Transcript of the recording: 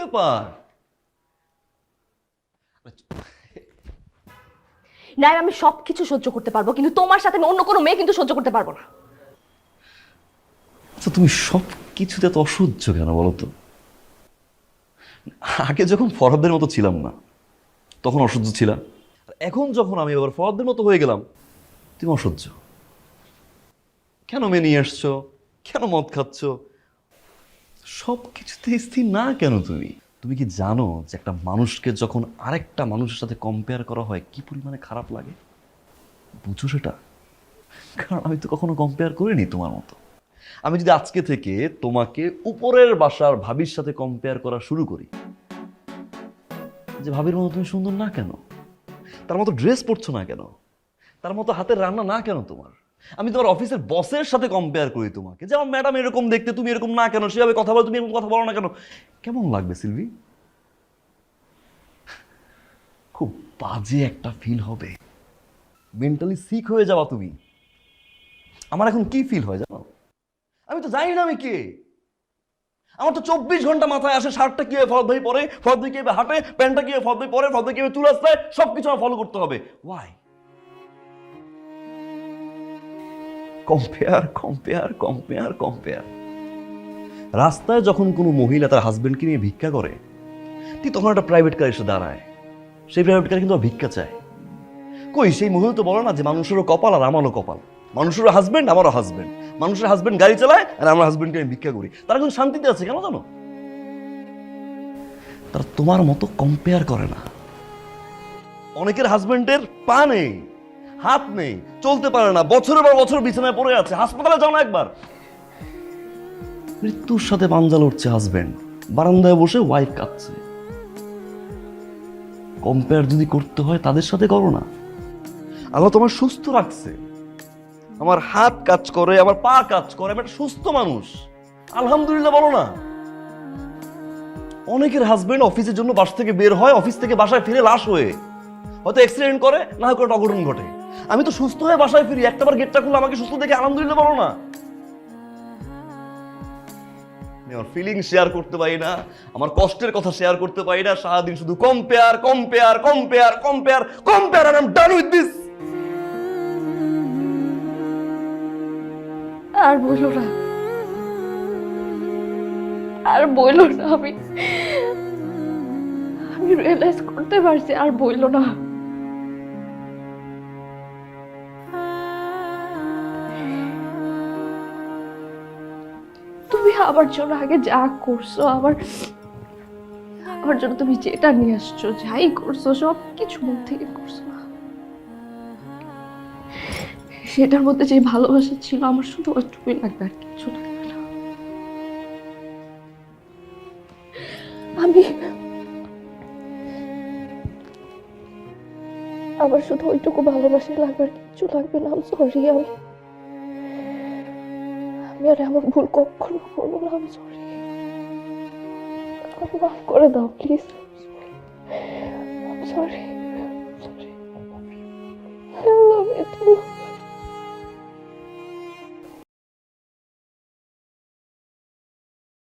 ব্যাপার? না, আমি সবকিছু সহ্য করতে পারবো, কিন্তু তোমার সাথে আমি অন্য কোনো মেয়ে কিন্তু সহ্য করতে পারবো না। আচ্ছা, তুমি সব কিছুতে এত অসহ্য কেন বলো তো? আগে যখন ফরহাদের মতো ছিলাম না, তখন অসহ্য ছিলাম। এখন যখন আমি আবার ফরহাদের মতো হয়ে গেলাম, তুমি অসহ্য কেন? মেনে নিয়ে আসছো কেন? মদ খাচ্ছ? সব কিছুতে স্থির না কেন তুমি? তুমি কি জানো যে একটা মানুষকে যখন আরেকটা মানুষের সাথে কম্পেয়ার করা হয় কি পরিমাণে খারাপ লাগে? বুঝো সেটা? কারণ আমি তো কখনো কম্পেয়ার করিনি তোমার মতো। আমি যদি আজকে থেকে তোমাকে উপরের বাসার ভাবির সাথে কম্পেয়ার করা শুরু করি, যে ভাবির মতো তুমি সুন্দর না কেন, তার মতো ড্রেস পরছো না কেন, তার মতো হাতের রান্না না কেন তোমার, আমি তোমার অফিসের বসের সাথে কম্পেয়ার করি তোমাকে, যে আমার ম্যাডাম এরকম দেখতে, তুমি এরকম না কেন, সেভাবে কথা বলো, তুমি এরকম কথা বলো না কেন, কেমন লাগবে সিলভি? খুব বাজে একটা ফিল হবে, মেন্টালি সিক হয়ে যাওয়া তুমি। আমার এখন কি ফিল হয় জানো? আমি তো জানি না আমি কে। আমার তো 24 ঘন্টা মাথায় আসে শার্টটা কিভাবে ফরদ ভাই পরে, ফরদ ভাই কিভাবে হাঁটে, প্যান্টটা কিভাবে ফরদ ভাই পরে, ফরদ ভাই কিভাবে চুল আসতে, সবকিছু আমার ফলো করতে হবে। Why? Compare compare compare compare. রাস্তায় যখন কোনো মহিলা তার হাজবেন্ডকে নিয়ে ভিক্ষা করে, ঠিক তখন একটা প্রাইভেট কার এসে দাঁড়ায়, সেই প্রাইভেট কার কিন্তু ভিক্ষা চায়। কই সেই মহিলা তো বলে না যে মানুষেরও কপাল আর আমারও কপাল, মানুষেরও হাজবেন্ড আমারও হাজবেন্ড, মানুষের হাজবেন্ড গাড়ি চালায় আর আমার হাজবেন্ডকে আমি ভিক্ষা করি, তারা কিন্তু শান্তিতে আছে কেন জানো? তারা তোমার মতো কম্পেয়ার করে না। অনেকের হাজবেন্ডের পা নেই, হাত নেই, চলতে পারে না, বছরের পর বছর বিছানায় পড়ে আছে, হাসপাতালে যাও না একবার। মৃত্যুর সাথে পাঞ্জা লড়ছে হাজবেন্ড, বারান্দায় বসে ওয়াইফ কাঁদছে। কম্পেয়ার যদি করতে হয় তাদের সাথে করো না। আল্লাহ তোমার সুস্থ রাখছে, আমার হাত কাজ করে, আমার পা কাজ করে, আমি একটা সুস্থ মানুষ, আলহামদুলিল্লাহ বলো না। অনেকের হাজবেন্ড অফিসের জন্য বাসা থেকে বের হয়, অফিস থেকে বাসায় ফিরে লাশ হয়ে, হয়তো অ্যাক্সিডেন্ট করে, না হয় কোনো অঘটন ঘটে। আমি তো সুস্থ হয়ে বাসায় ফিরি, একটাবার গেটটা খুলে আমাকে সুস্থ দেখে আলহামদুলিল্লাহ বলো না। আমি আমার ফিলিং শেয়ার করতে পারি না, আমার কষ্টের কথা শেয়ার করতে পারি না, সারাদিন শুধু compare compare compare compare compare, আর I am done with this. আর বইলো না, আর বইলো না। আমি আমি রিয়েলাইজ করতে পারছি, আর বইলো না। তুমি আমার জন্য আগে যা করছো, আমার জন্য তুমি যেটা নিয়ে আসছো, যাই করছো, সব কিছু মন থেকে করছো না। সেটার মধ্যে যে ভালোবাসা ছিল, আমার শুধু ওইটুকুই লাগবে, আর কিছু লাগবে না। আমি আমার শুধু ওইটুকু ভালোবাসা লাগবে, আর কিছু লাগবে না। সরি, আমি আর এমন ভুল কখনো করবো না। আমি সরি, মাফ করে দাও প্লিজ।